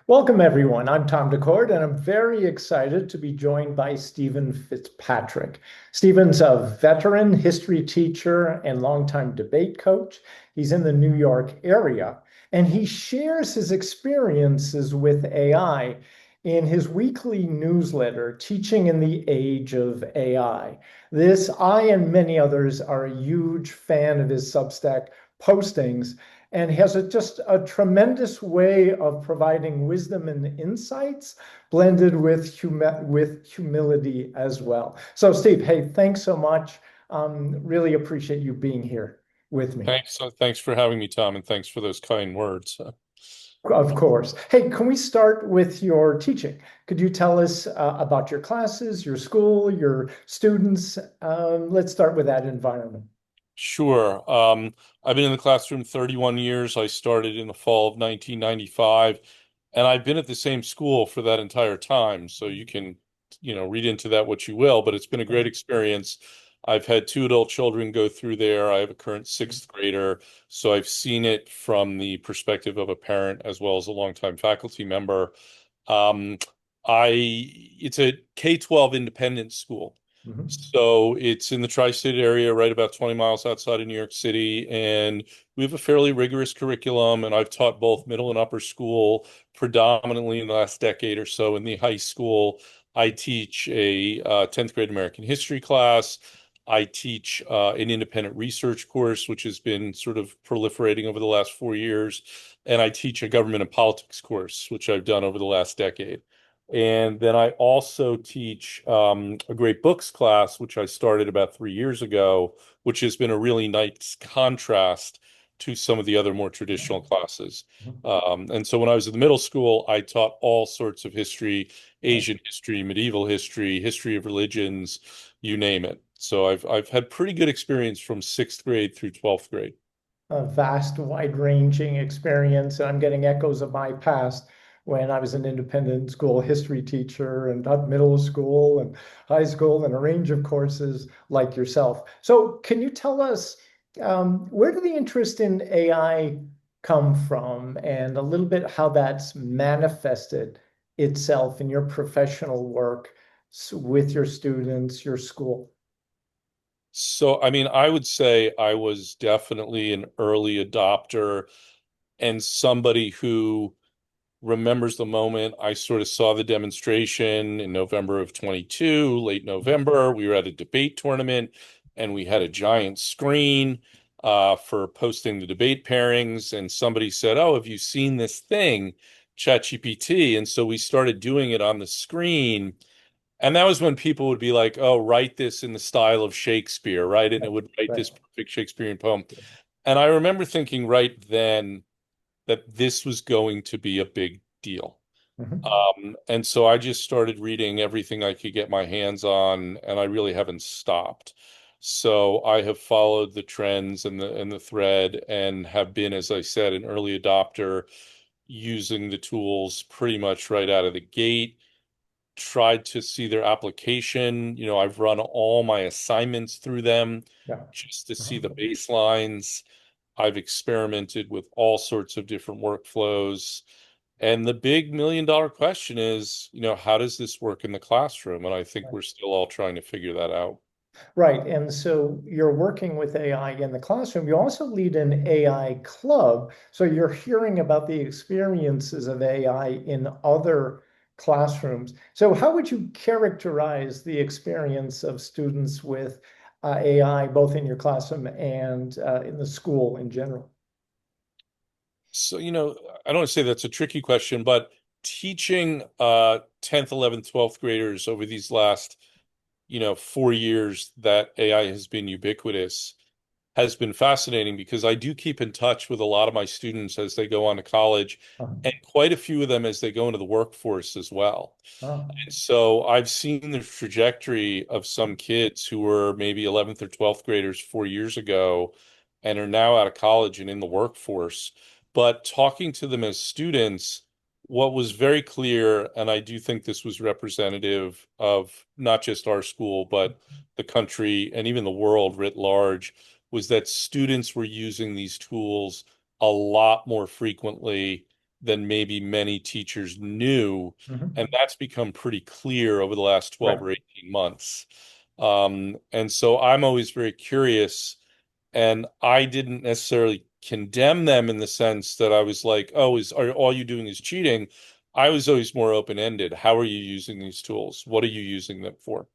Welcome, everyone. I'm Tom DeCord, and I'm very excited to be joined by Stephen Fitzpatrick. Stephen's a veteran history teacher and longtime debate coach. He's in the New York area, and he shares his experiences with AI in his weekly newsletter, Teaching in the Age of AI. I and many others are a huge fan of his Substack postings and has just a tremendous way of providing wisdom and insights blended with humility as well. So, Steve, hey, thanks so much. Really appreciate you being here with me. Thanks for having me, Tom, and thanks for those kind words. Of course. Hey, can we start with your teaching? Could you tell us about your classes, your school, your students? Let's start with that environment. Sure. I've been in the classroom 31 years. I started in the fall of 1995, and I've been at the same school for that entire time. So you can, read into that what you will, but it's been a great experience. I've had two adult children go through there. I have a current sixth grader, so I've seen it from the perspective of a parent as well as a longtime faculty member. Um, it's a K-12 independent school. Mhm. So it's in the tri-state area, right about 20 miles outside of New York City. And we have a fairly rigorous curriculum. And I've taught both middle and upper school predominantly in the last decade or so. In the high school, I teach a 10th grade American history class. I teach an independent research course, which has been sort of proliferating over the last 4 years. And I teach a government and politics course, which I've done over the last decade. And then I also teach a great books class, which I started about 3 years ago, which has been a really nice contrast to some of the other more traditional classes. And so when I was in the middle school, I taught all sorts of history, Asian history, medieval history, history of religions, you name it. So I've had pretty good experience from sixth grade through 12th grade. A vast, wide-ranging experience. And I'm getting echoes of my past when I was an independent school history teacher and taught middle school and high school and a range of courses like yourself. So, can you tell us where did the interest in AI come from and a little bit how that's manifested itself in your professional work with your students, your school? So, I mean, I would say I was definitely an early adopter and somebody who remembers the moment I sort of saw the demonstration in November of 22, late November. We were at a debate tournament and we had a giant screen for posting the debate pairings. And somebody said, "Oh, have you seen this thing, ChatGPT?" And so we started doing it on the screen. And that was when people would be like, "Oh, write this in the style of Shakespeare," right? And it would write Right. this perfect Shakespearean poem. And I remember thinking right then that this was going to be a big deal. Mhm. And so I just started reading everything I could get my hands on, and I really haven't stopped. So I have followed the trends and the thread and have been, as I said, an early adopter using the tools pretty much right out of the gate. Tried to see their application. I've run all my assignments through them Yeah. just to see the Mhm. baselines. I've experimented with all sorts of different workflows. And the big $1 million question is, how does this work in the classroom? And I think we're still all trying to figure that out. Right. And so you're working with AI in the classroom. You also lead an AI club. So you're hearing about the experiences of AI in other classrooms. So how would you characterize the experience of students with AI, both in your classroom and in the school in general? So, I don't want to say that's a tricky question, but teaching 10th, 11th, 12th graders over these last, 4 years that AI has been ubiquitous has been fascinating because I do keep in touch with a lot of my students as they go on to college Uh, and quite a few of them as they go into the workforce as well. uh, And so I've seen the trajectory of some kids who were maybe 11th or 12th graders 4 years ago and are now out of college and in the workforce. But talking to them as students, what was very clear, and I do think this was representative of not just our school, but the country and even the world writ large, was that students were using these tools a lot more frequently than maybe many teachers knew. Mhm. And that's become pretty clear over the last 12 Right. or 18 months. And so I'm always very curious, and I didn't necessarily condemn them in the sense that I was like, oh, are all you doing is cheating? I was always more open-ended. How are you using these tools? What are you using them for?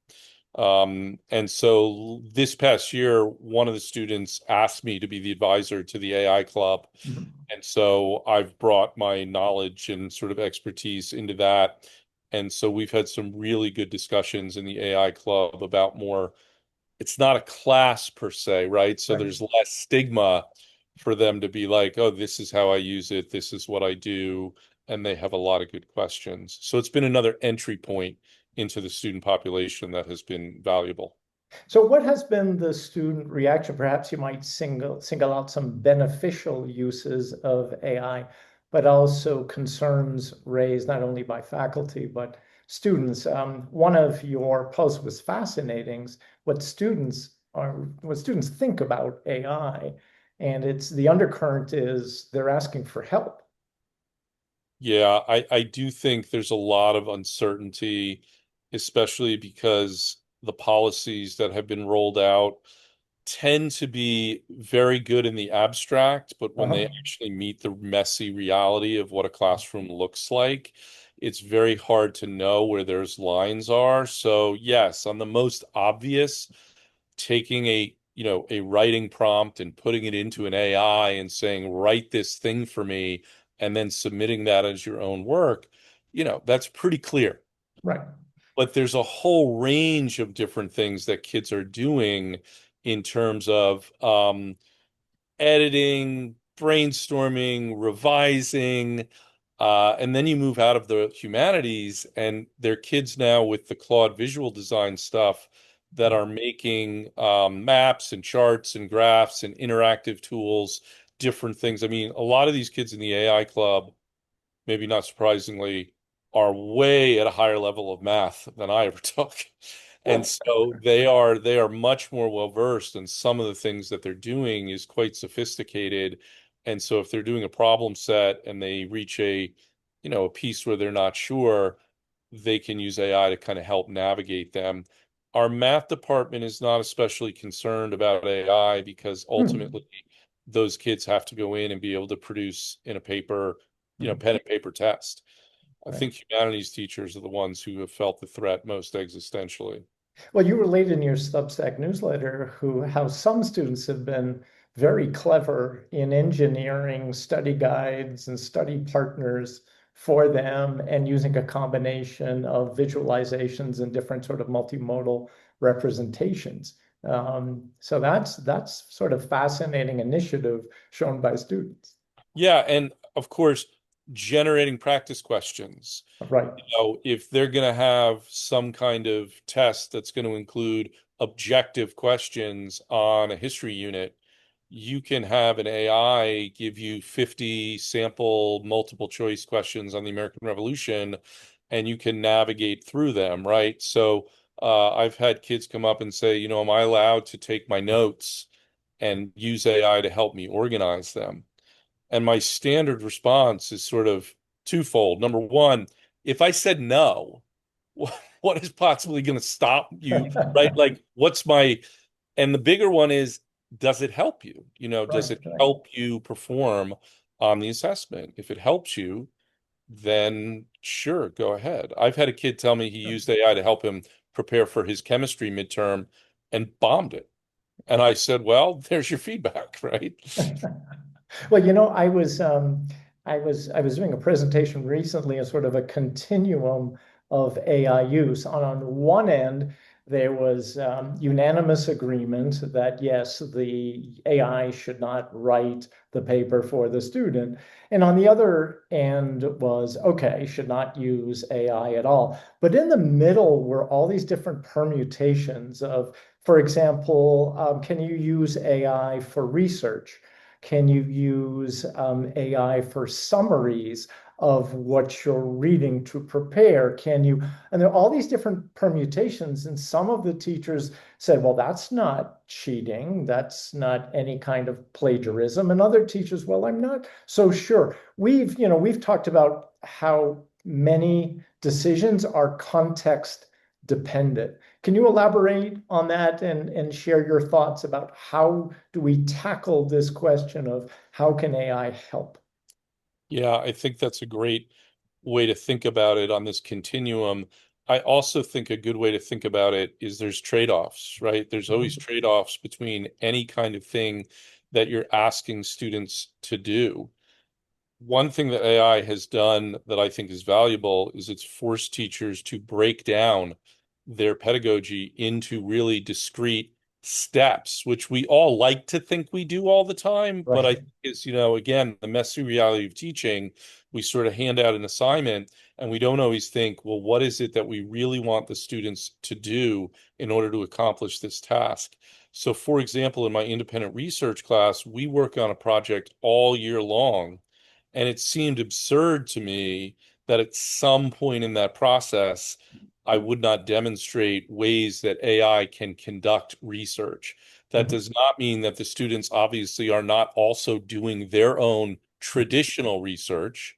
And so this past year, one of the students asked me to be the advisor to the AI club. Mhm. And so I've brought my knowledge and sort of expertise into that. And so we've had some really good discussions in the AI club about more, it's not a class per se, right? So Right. there's less stigma for them to be like, oh, this is how I use it, this is what I do. And they have a lot of good questions. So it's been another entry point into the student population that has been valuable. So what has been the student reaction? Perhaps you might single out some beneficial uses of AI, but also concerns raised not only by faculty, but students. One of your posts was fascinating, what students think about AI. And it's the undercurrent is they're asking for help. Yeah, I do think there's a lot of uncertainty, especially because the policies that have been rolled out tend to be very good in the abstract, but when they Uh-huh. actually meet the messy reality of what a classroom looks like, it's very hard to know where those lines are. So, yes, on the most obvious, taking a writing prompt and putting it into an AI and saying, write this thing for me, and then submitting that as your own work, that's pretty clear. Right. But there's a whole range of different things that kids are doing in terms of editing, brainstorming, revising, and then you move out of the humanities, and they're kids now with the Claude visual design stuff that are making maps and charts and graphs and interactive tools, different things. I mean, a lot of these kids in the AI club, maybe not surprisingly, are way at a higher level of math than I ever took. And so they are much more well versed, and some of the things that they're doing is quite sophisticated. And so if they're doing a problem set and they reach a piece where they're not sure, they can use AI to kind of help navigate them. Our math department is not especially concerned about AI because Hmm. ultimately those kids have to go in and be able to produce in a paper, Mhm. pen and paper test. I Right. think humanities teachers are the ones who have felt the threat most existentially. Well, you relate in your Substack newsletter how some students have been very clever in engineering study guides and study partners for them and using a combination of visualizations and different sort of multimodal representations. So that's sort of fascinating initiative shown by students. Yeah, and of course, generating practice questions. Right. If they're going to have some kind of test that's going to include objective questions on a history unit, you can have an AI give you 50 sample multiple choice questions on the American Revolution, and you can navigate through them, right? So I've had kids come up and say, am I allowed to take my notes and use AI to help me organize them? And my standard response is sort of twofold. Number one, if I said no, what is possibly going to stop you, right? Like, and the bigger one is, does it help you? Right, Does it right. help you perform on the assessment? If it helps you, then sure, go ahead. I've had a kid tell me he used AI to help him prepare for his chemistry midterm and bombed it. And I said, well, there's your feedback, right? Well, I was doing a presentation recently, a sort of a continuum of AI use. On one end, there was unanimous agreement that yes, the AI should not write the paper for the student. And on the other end was, okay, should not use AI at all. But in the middle were all these different permutations of, for example, can you use AI for research? Can you use AI for summaries of what you're reading to prepare? Can you, and there are all these different permutations. And some of the teachers said, well, that's not cheating. That's not any kind of plagiarism. And other teachers, well, I'm not so sure. We've talked about how many decisions are context dependent. Can you elaborate on that and share your thoughts about how do we tackle this question of how can AI help? Yeah, I think that's a great way to think about it on this continuum. I also think a good way to think about it is there's trade-offs, right? There's always Mhm. trade-offs between any kind of thing that you're asking students to do. One thing that AI has done that I think is valuable is it's forced teachers to break down their pedagogy into really discrete steps, which we all like to think we do all the time. But I Right. think is, again, the messy reality of teaching, we sort of hand out an assignment and we don't always think, well, what is it that we really want the students to do in order to accomplish this task? So, for example, in my independent research class, we work on a project all year long. And it seemed absurd to me that at some point in that process, I would not demonstrate ways that AI can conduct research. That Mhm. does not mean that the students obviously are not also doing their own traditional research.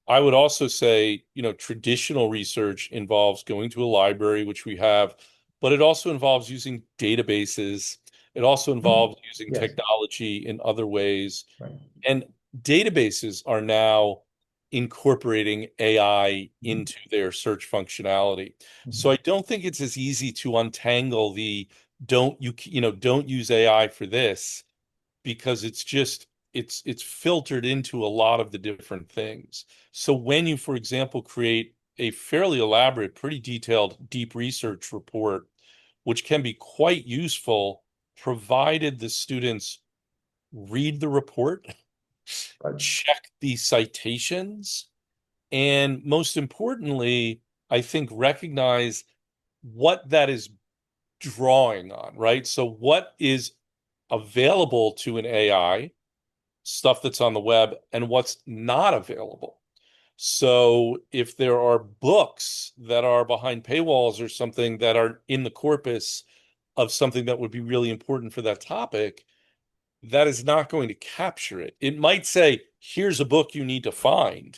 I would also say, traditional research involves going to a library, which we have, but it also involves using databases. It also Mhm. involves using Yes. technology in other ways. Right. And databases are now incorporating AI Mhm. into their search functionality. So Mhm. I don't think it's as easy to untangle the don't use AI for this because it's filtered into a lot of the different things. So when you, for example, create a fairly elaborate, pretty detailed deep research report, which can be quite useful, provided the students read the report, Right. check the citations, and most importantly, I think recognize what that is drawing on, right? So, what is available to an AI, stuff that's on the web, and what's not available. So, if there are books that are behind paywalls or something that are in the corpus of something that would be really important for that topic, that is not going to capture it. It might say, here's a book you need to find,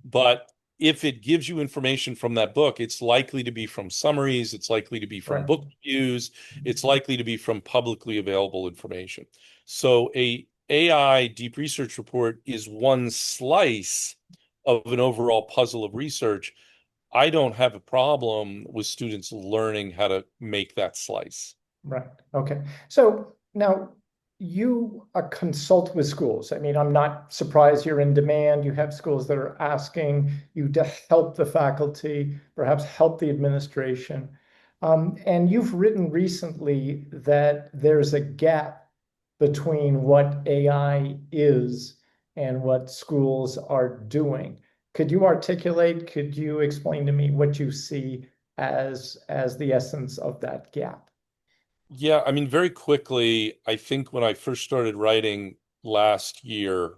but if it gives you information from that book, it's likely to be from summaries, it's likely to be from Right. book reviews, it's likely to be from publicly available information. So a AI deep research report is one slice of an overall puzzle of research. I don't have a problem with students learning how to make that slice. Right. Okay. So now you consult with schools. I mean, I'm not surprised you're in demand. You have schools that are asking you to help the faculty, perhaps help the administration. And you've written recently that there's a gap between what AI is and what schools are doing. Could you articulate, could you explain to me what you see as the essence of that gap? Yeah, I mean, very quickly, I think when I first started writing last year,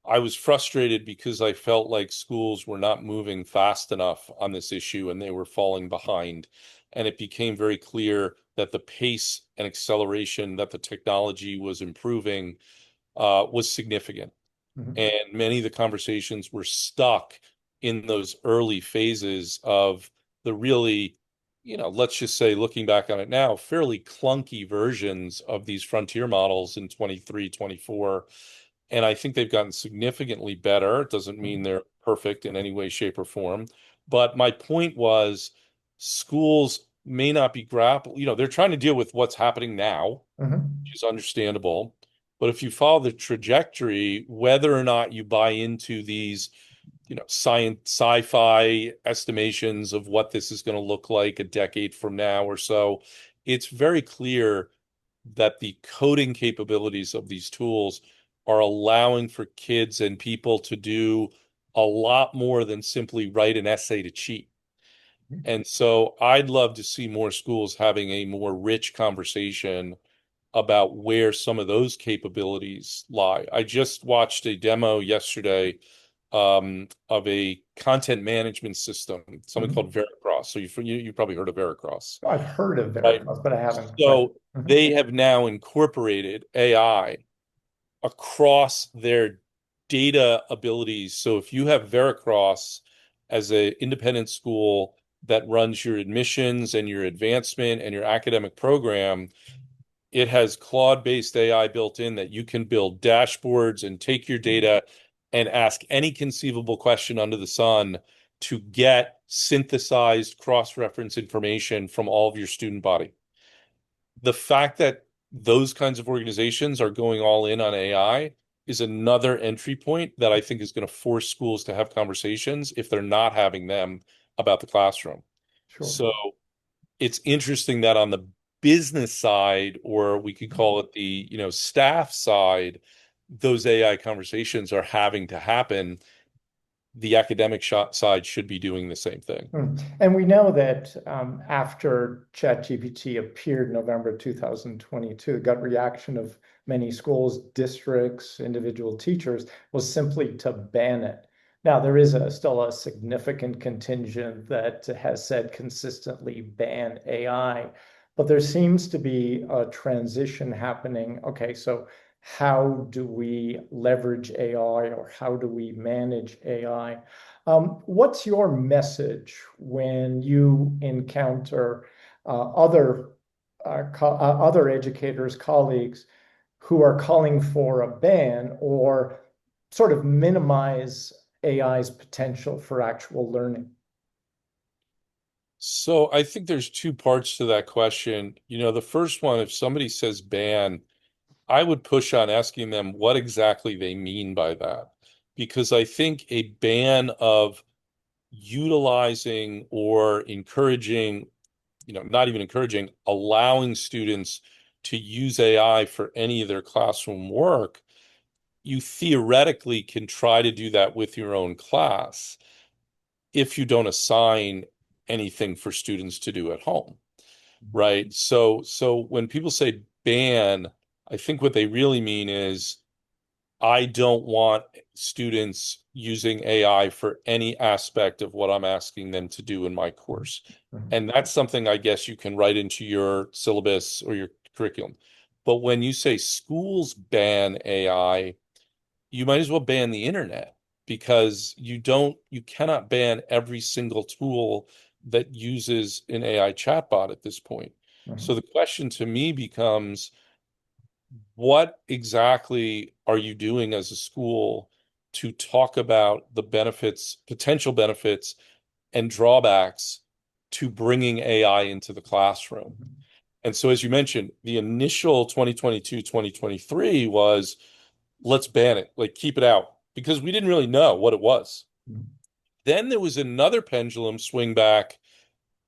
I was frustrated because I felt like schools were not moving fast enough on this issue and they were falling behind. And it became very clear that the pace and acceleration that the technology was improving was significant. Mhm. And many of the conversations were stuck in those early phases of the really, let's just say, looking back on it now, fairly clunky versions of these frontier models in 23, 24. And I think they've gotten significantly better. It doesn't mean they're perfect in any way, shape, or form. But my point was schools may not be they're trying to deal with what's happening now, Mhm. which is understandable. But if you follow the trajectory, whether or not you buy into these, science, sci-fi estimations of what this is going to look like a decade from now or so, it's very clear that the coding capabilities of these tools are allowing for kids and people to do a lot more than simply write an essay to cheat. And so I'd love to see more schools having a more rich conversation about where some of those capabilities lie. I just watched a demo yesterday of a content management system, something called Mhm. Veracross. So you probably heard of Veracross, I've heard of right? Veracruz, but I haven't. Right. So Mhm. they have now incorporated AI across their data abilities. So if you have Veracross as an independent school that runs your admissions and your advancement and your academic program, it has Claude-based AI built in that you can build dashboards and take your data and ask any conceivable question under the sun to get synthesized cross-reference information from all of your student body. The fact that those kinds of organizations are going all in on AI is another entry point that I think is going to force schools to have conversations if they're not having them about the classroom. Sure. So it's interesting that on the business side, or we could call it the, staff side, those AI conversations are having to happen. The academic side should be doing the same thing. And we know that after ChatGPT appeared in November 2022, the gut reaction of many schools, districts, individual teachers was simply to ban it. Now, there is still a significant contingent that has said consistently ban AI, but there seems to be a transition happening. Okay, so how do we leverage AI or how do we manage AI? What's your message when you encounter other educators, colleagues who are calling for a ban or sort of minimize AI's potential for actual learning? So I think there's two parts to that question. The first one, if somebody says ban, I would push on asking them what exactly they mean by that. Because I think a ban of utilizing or encouraging, not even encouraging, allowing students to use AI for any of their classroom work, you theoretically can try to do that with your own class if you don't assign anything for students to do at home, right? So when people say ban, I think what they really mean is I don't want students using AI for any aspect of what I'm asking them to do in my course. Mhm. And that's something I guess you can write into your syllabus or your curriculum. But when you say schools ban AI, you might as well ban the internet because you cannot ban every single tool that uses an AI chatbot at this point. So Mhm. the question to me becomes, what exactly are you doing as a school to talk about the benefits, potential benefits, and drawbacks to bringing AI into the classroom? And so, as you mentioned, the initial 2022, 2023 was let's ban it, like keep it out, because we didn't really know what it was. Mhm. Then there was another pendulum swing back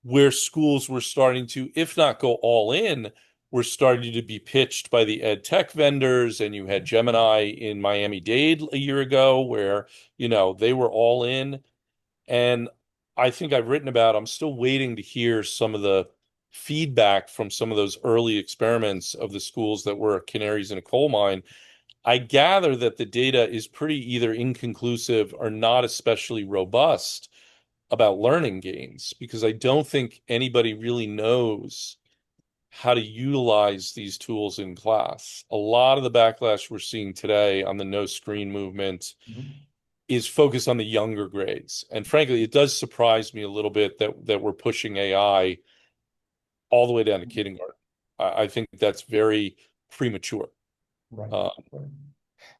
where schools were starting to, if not go all in, were starting to be pitched by the ed tech vendors. And you had Gemini in Miami-Dade a year ago, where, they were all in. And I think I've written about, I'm still waiting to hear some of the feedback from some of those early experiments of the schools that were canaries in a coal mine. I gather that the data is pretty either inconclusive or not especially robust about learning gains because I don't think anybody really knows how to utilize these tools in class. A lot of the backlash we're seeing today on the no screen movement Mhm. is focused on the younger grades. And frankly, it does surprise me a little bit that we're pushing AI all the way down to kindergarten. I think that's very premature. Right. Uh, Right.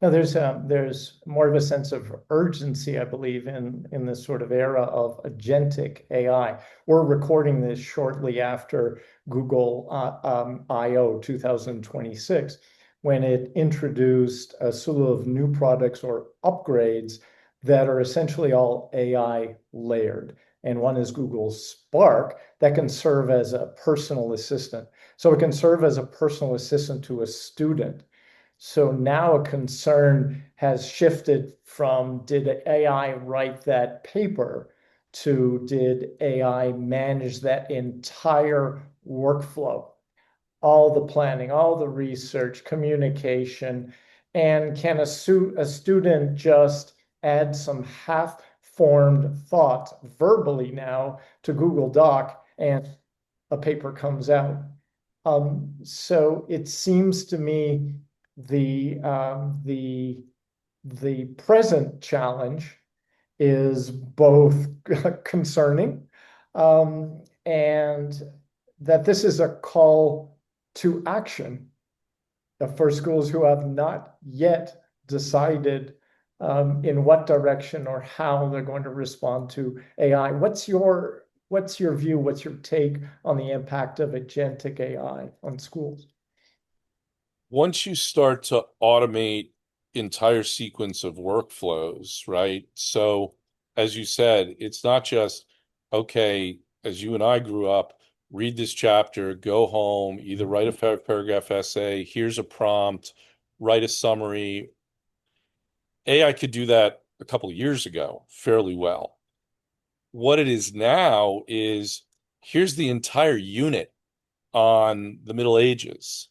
Now, there's more of a sense of urgency, I believe, in this sort of era of agentic AI. We're recording this shortly after Google I/O 2026, when it introduced a slew of new products or upgrades that are essentially all AI layered. And one is Google Spark that can serve as a personal assistant. So it can serve as a personal assistant to a student. So now a concern has shifted from did AI write that paper to did AI manage that entire workflow? all the planning, all the research, communication, and can a student just add some half-formed thought verbally now to Google Doc and a paper comes out? So it seems to me the um, the the present challenge is both concerning, and that this is a call to action for schools who have not yet decided in what direction or how they're going to respond to AI. What's your view? What's your take on the impact of agentic AI on schools? Once you start to automate entire sequence of workflows, right? So, as you said, it's not just, okay, as you and I grew up, read this chapter, go home, either write a paragraph essay, here's a prompt, write a summary. AI could do that a couple of years ago fairly well. What it is now is here's the entire unit on the Middle Ages.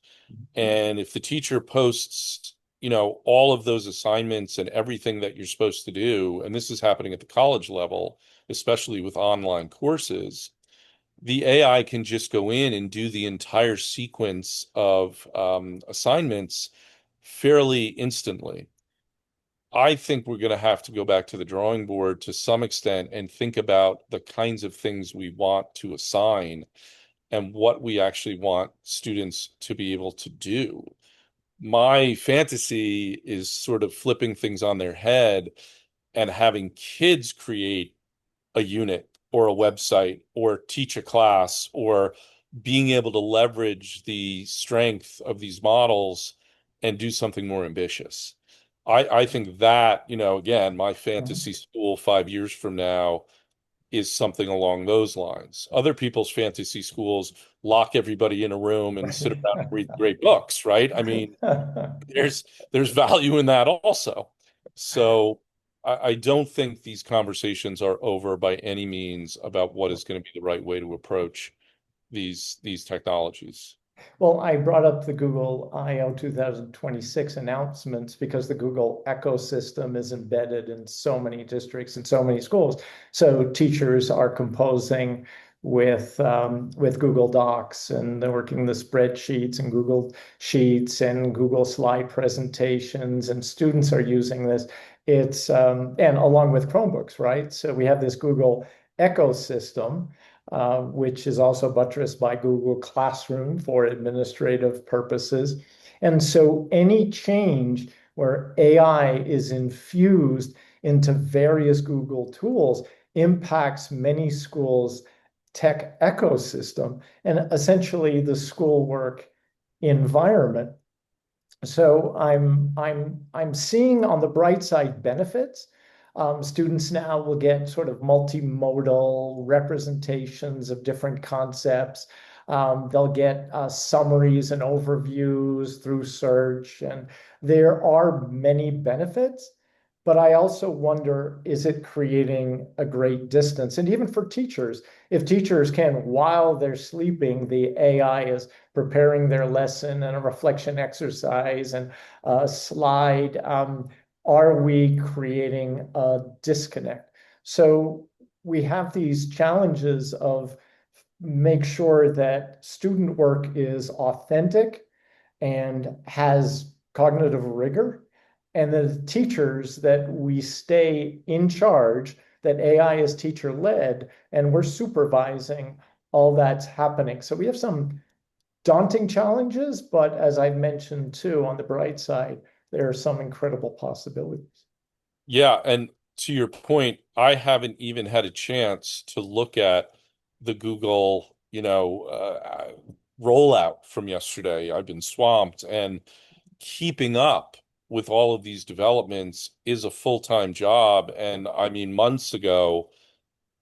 And if the teacher posts, all of those assignments and everything that you're supposed to do, and this is happening at the college level, especially with online courses, the AI can just go in and do the entire sequence of assignments fairly instantly. I think we're going to have to go back to the drawing board to some extent and think about the kinds of things we want to assign and what we actually want students to be able to do. My fantasy is sort of flipping things on their head and having kids create a unit or a website or teach a class or being able to leverage the strength of these models and do something more ambitious. I think that, again, my fantasy school 5 years from now is something along those lines. Other people's fantasy schools lock everybody in a room and sit around and read great books, right? I mean, there's value in that also. So I don't think these conversations are over by any means about what is going to be the right way to approach these technologies. Well, I brought up the Google I/O 2026 announcements because the Google ecosystem is embedded in so many districts and so many schools. So teachers are composing with Google Docs, and they're working the spreadsheets and Google Sheets and Google slide presentations, and students are using this. It's and along with Chromebooks, right? So we have this Google ecosystem, which is also buttressed by Google Classroom for administrative purposes. And so any change where AI is infused into various Google tools impacts many schools' tech ecosystem and essentially the schoolwork environment. So I'm seeing on the bright side benefits. Students now will get sort of multimodal representations of different concepts. They'll get summaries and overviews through search, and there are many benefits. But I also wonder, is it creating a great distance? And even for teachers, if teachers can, while they're sleeping, the AI is preparing their lesson and a reflection exercise and a slide, are we creating a disconnect? So we have these challenges of make sure that student work is authentic and has cognitive rigor, and the teachers that we stay in charge, that AI is teacher led, and we're supervising all that's happening. So we have some daunting challenges, but as I mentioned too, on the bright side, there are some incredible possibilities. Yeah, and to your point, I haven't even had a chance to look at the Google, rollout from yesterday. I've been swamped, and keeping up with all of these developments is a full-time job. And I mean, months ago,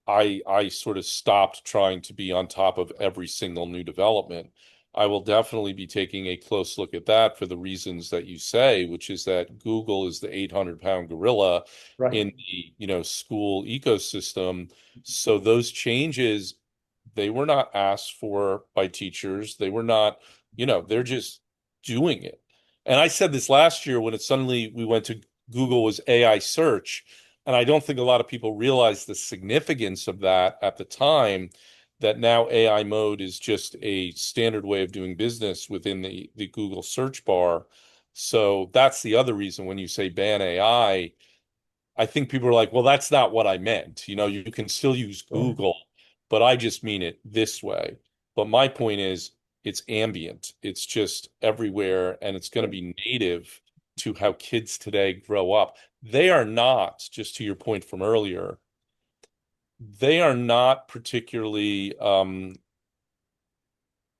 I sort of stopped trying to be on top of every single new development. I will definitely be taking a close look at that for the reasons that you say, which is that Google is the 800-pound gorilla Right. in the, school ecosystem. So those changes, they were not asked for by teachers. They were not They're just doing it. And I said this last year when it suddenly we went to Google was AI search. And I don't think a lot of people realized the significance of that at the time, that now AI mode is just a standard way of doing business within the Google search bar. So that's the other reason when you say ban I think people are like, well, that's not what I meant. You can still use Sure. Google, but I just mean it this way. But my point is, it's ambient. It's just everywhere, and it's going to be native to how kids today grow up. They are not, just to your point from earlier, they are not particularly, I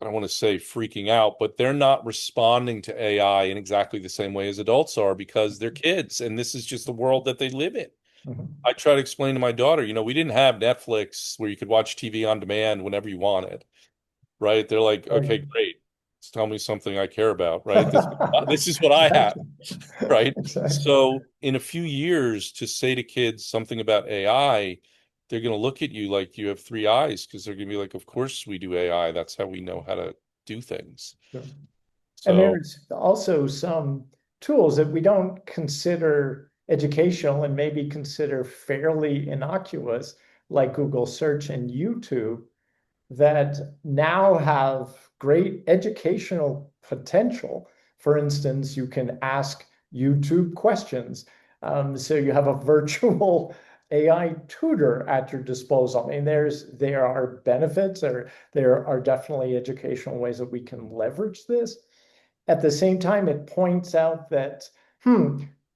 don't want to say freaking out, but they're not responding to AI in exactly the same way as adults are because they're kids, and this is just the world that they live in. Mhm. I try to explain to my daughter, we didn't have Netflix where you could watch TV on demand whenever you wanted, right? They're like, Right. okay, great. Just tell me something I care about, right? This is what I have, Exactly. right? Exactly. So in a few years, to say to kids something about AI, they're going to look at you like you have three eyes because they're going to be like, of course we do AI. That's how we know how to do things. Sure. And So there's also some tools that we don't consider educational and maybe consider fairly innocuous, like Google search and YouTube, that now have great educational potential. For instance, you can ask YouTube questions. So you have a virtual AI tutor at your disposal. I mean, there are benefits, or there are definitely educational ways that we can leverage this. At the same time, it points out that,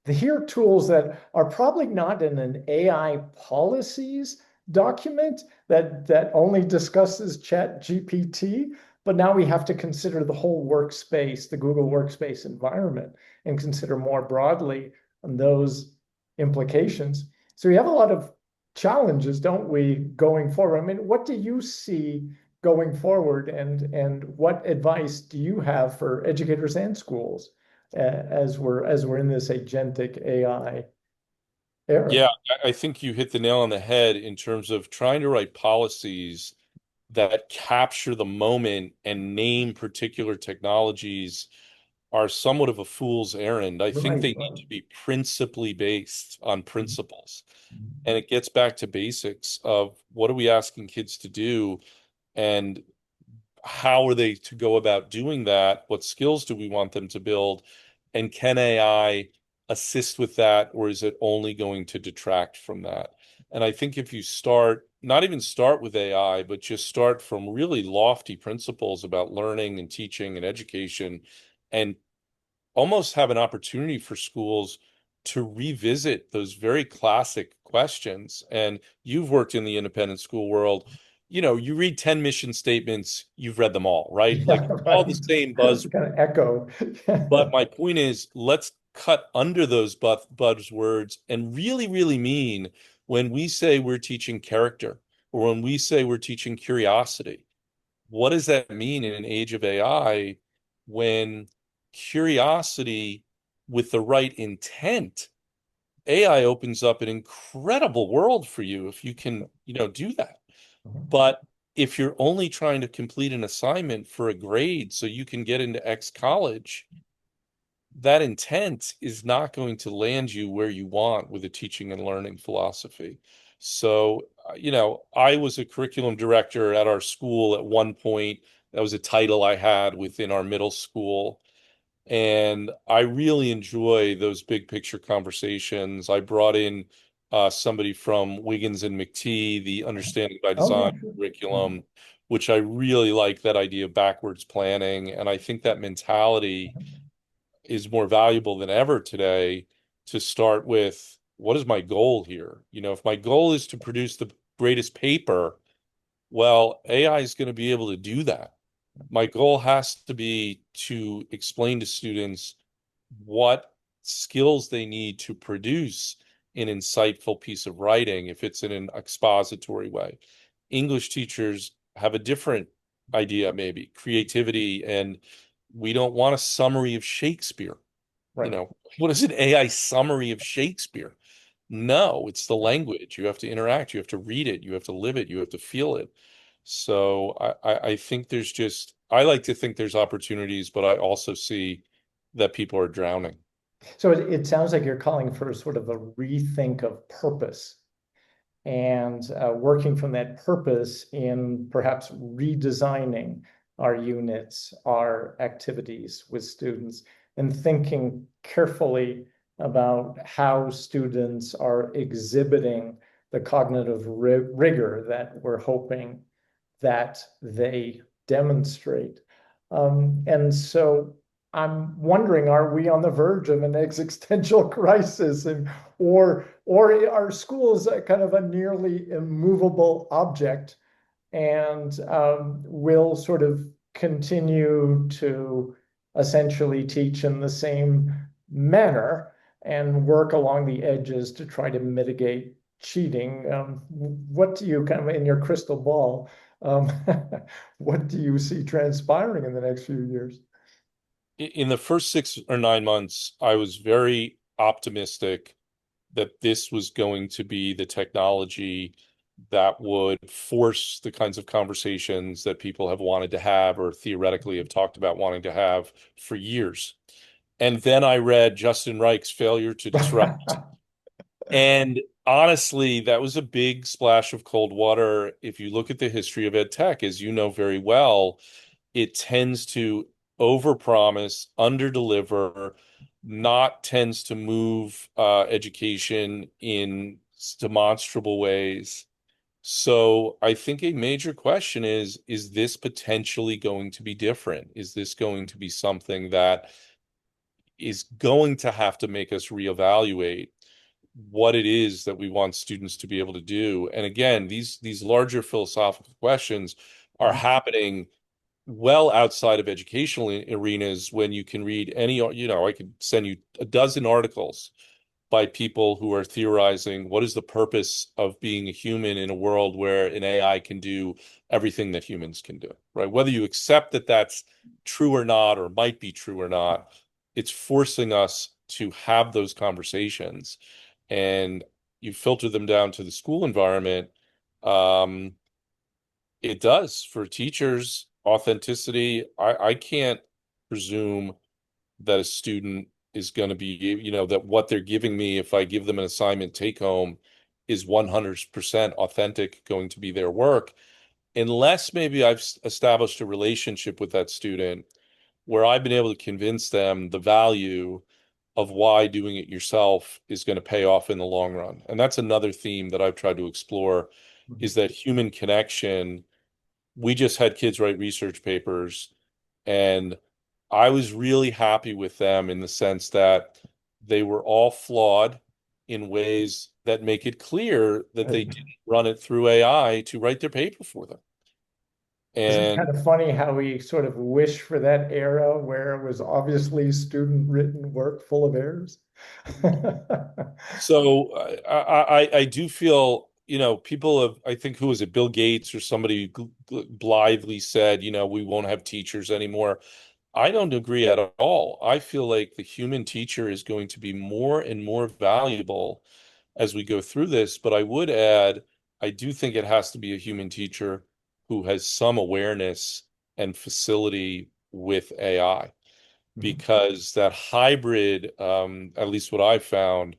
here are tools that are probably not in an AI policies document that only discusses Chat GPT, but now we have to consider the whole workspace, the Google workspace environment, and consider more broadly on those implications. So we have a lot of challenges, don't we, going forward? I mean, what do you see going forward, and what advice do you have for educators and schools as we're in this agentic AI era? yeah, I think you hit the nail on the head in terms of trying to write policies that capture the moment and name particular technologies are somewhat of a fool's errand. I think Right, they need right. to be principally based on principles. And it gets back to basics of what are we asking kids to do and how are they to go about doing that? What skills do we want them to build? And can AI assist with that, or is it only going to detract from that? And I think if you not even start with AI, but just start from really lofty principles about learning and teaching and education, and almost have an opportunity for schools to revisit those very classic questions. And you've worked in the independent school world. You read 10 mission statements, you've read them all, right? Yeah, Like all the right. same It's buzz. kind of echo. But my point is, let's cut under those buzzwords and really, really mean when we say we're teaching character or when we say we're teaching curiosity, what does that mean in an age of AI when curiosity with the right intent, AI opens up an incredible world for you if you can, do that. But if you're only trying to complete an assignment for a grade so you can get into X college, that intent is not going to land you where you want with a teaching and learning philosophy. So, I was a curriculum director at our school at one point. That was a title I had within our middle school. And I really enjoy those big picture conversations. I brought in somebody from Wiggins and McTee, the Understanding by Oh, Design yeah, sure. curriculum, which I really like that idea of backwards planning. And I think that mentality is more valuable than ever today to start with what is my goal here? If my goal is to produce the greatest paper, well, AI is going to be able to do that. My goal has to be to explain to students what skills they need to produce an insightful piece of writing if it's in an expository way. English teachers have a different idea, maybe creativity, and we don't want a summary of Shakespeare. Right. What is an AI summary of Shakespeare? No, it's the language. You have to interact, you have to read it, you have to live it, you have to feel it. So I think there's just I like to think there's opportunities, but I also see that people are drowning. So it sounds like you're calling for sort of a rethink of purpose and working from that purpose in perhaps redesigning our units, our activities with students, and thinking carefully about how students are exhibiting the cognitive rigor that we're hoping that they demonstrate. And so I'm wondering, are we on the verge of an existential crisis, and or are schools a kind of a nearly immovable object and will sort of continue to essentially teach in the same manner and work along the edges to try to mitigate cheating? What do you kind of in your crystal ball? Um, what do you see transpiring in the next few years? In the first 6 or 9 months, I was very optimistic that this was going to be the technology that would force the kinds of conversations that people have wanted to have or theoretically have talked about wanting to have for years. And then I read Justin Reich's Failure to Disrupt. And honestly, that was a big splash of cold water. If you look at the history of ed tech, as you know very well, it tends to overpromise, underdeliver, not tends to move education in demonstrable ways. So I think a major question is this potentially going to be different? Is this going to be something that is going to have to make us reevaluate what it is that we want students to be able to do? And again, these larger philosophical questions are happening well outside of educational arenas when you can read any, I could send you a dozen articles by people who are theorizing what is the purpose of being a human in a world where an AI can do everything that humans can do, right? Whether you accept that that's true or not, or might be true or not, it's forcing us to have those conversations. And you filter them down to the school environment. Um, it does for teachers, authenticity. I can't presume that a student is going to be, that what they're giving me, if I give them an assignment take home, is 100% authentic, going to be their work, unless maybe I've established a relationship with that student where I've been able to convince them the value of why doing it yourself is going to pay off in the long run. And that's another theme that I've tried to explore is that human connection. We just had kids write research papers, and I was really happy with them in the sense that they were all flawed in ways that make it clear that they didn't run it through AI to write their paper for them. Isn't it And kind of funny how we sort of wish for that era where it was obviously student written work full of errors? so I do feel, people have, I think, who was it, Bill Gates or somebody blithely said, we won't have teachers anymore. I don't agree at all. I feel like the human teacher is going to be more and more valuable as we go through this. But I would add, I do think it has to be a human teacher who has some awareness and facility with AI, because that hybrid, at least what I've found,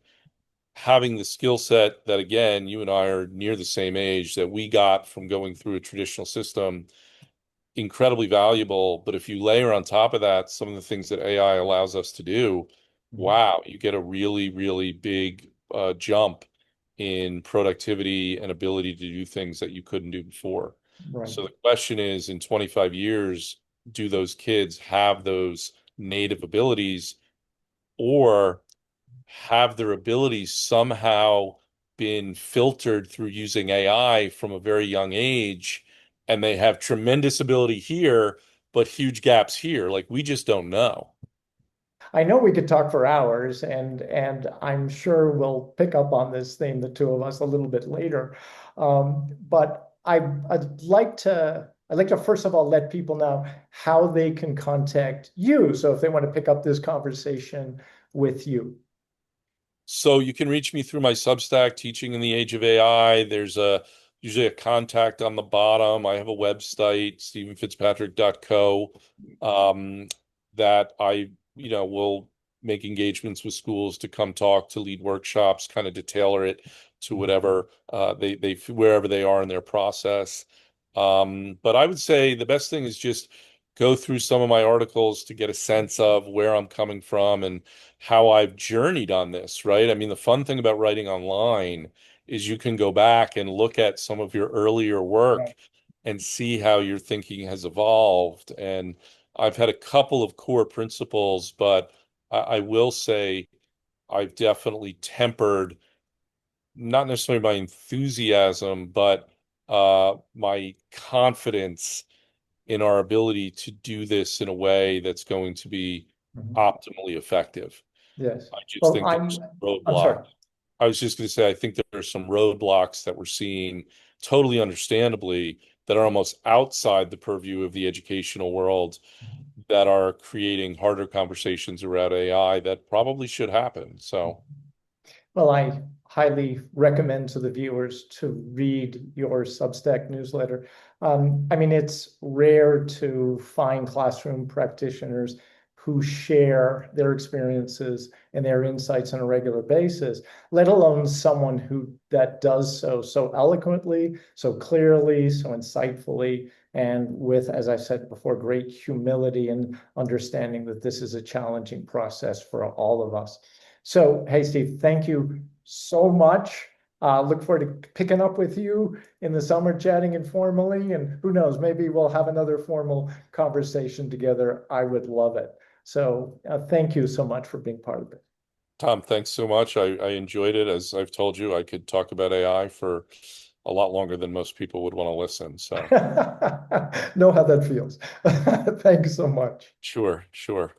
having the skill set that, again, you and I are near the same age that we got from going through a traditional system, incredibly valuable. But if you layer on top of that some of the things that AI allows us to do, wow, you get a really, really big jump in productivity and ability to do things that you couldn't do before. Right. So the question is, in 25 years, do those kids have those native abilities, or have their abilities somehow been filtered through using AI from a very young age, and they have tremendous ability here, but huge gaps here? Like, we just don't know. I know we could talk for hours, and I'm sure we'll pick up on this theme, the two of us, a little bit later. But I'd like to first of all let people know how they can contact you. So if they want to pick up this conversation with you. So you can reach me through my Substack, Teaching in the Age of AI. There's a usually a contact on the bottom. I have a website, stephenfitzpatrick.co, um, that will make engagements with schools to come talk, to lead workshops, kind of to tailor it to whatever they wherever they are in their process. But I would say the best thing is just go through some of my articles to get a sense of where I'm coming from and how I've journeyed on this, right? I mean, the fun thing about writing online is you can go back and look at some of your earlier work and see how your thinking has evolved. And I've had a couple of core principles, but I will say I've definitely tempered not necessarily my enthusiasm, but my confidence in our ability to do this in a way that's going to be Mhm. optimally effective. Yes. I just Well, think there's I'm roadblocks. sorry. I was just going to say, I think there are some roadblocks that we're seeing totally understandably that are almost outside the purview of the educational world that are creating harder conversations around AI that probably should happen. So, Well, I highly recommend to the viewers to read your Substack newsletter. I mean, it's rare to find classroom practitioners who share their experiences and their insights on a regular basis, let alone someone who that does so eloquently, so clearly, so insightfully, and with, as I said before, great humility and understanding that this is a challenging process for all of us. So, hey, Steve, thank you so much. Look forward to picking up with you in the summer, chatting informally. And who knows, maybe we'll have another formal conversation together. I would love it. So, thank you so much for being part of it. Tom, thanks so much. I enjoyed it. As I've told you, I could talk about AI for a lot longer than most people would want to listen. So, Know how that feels. Thanks so much. sure, sure.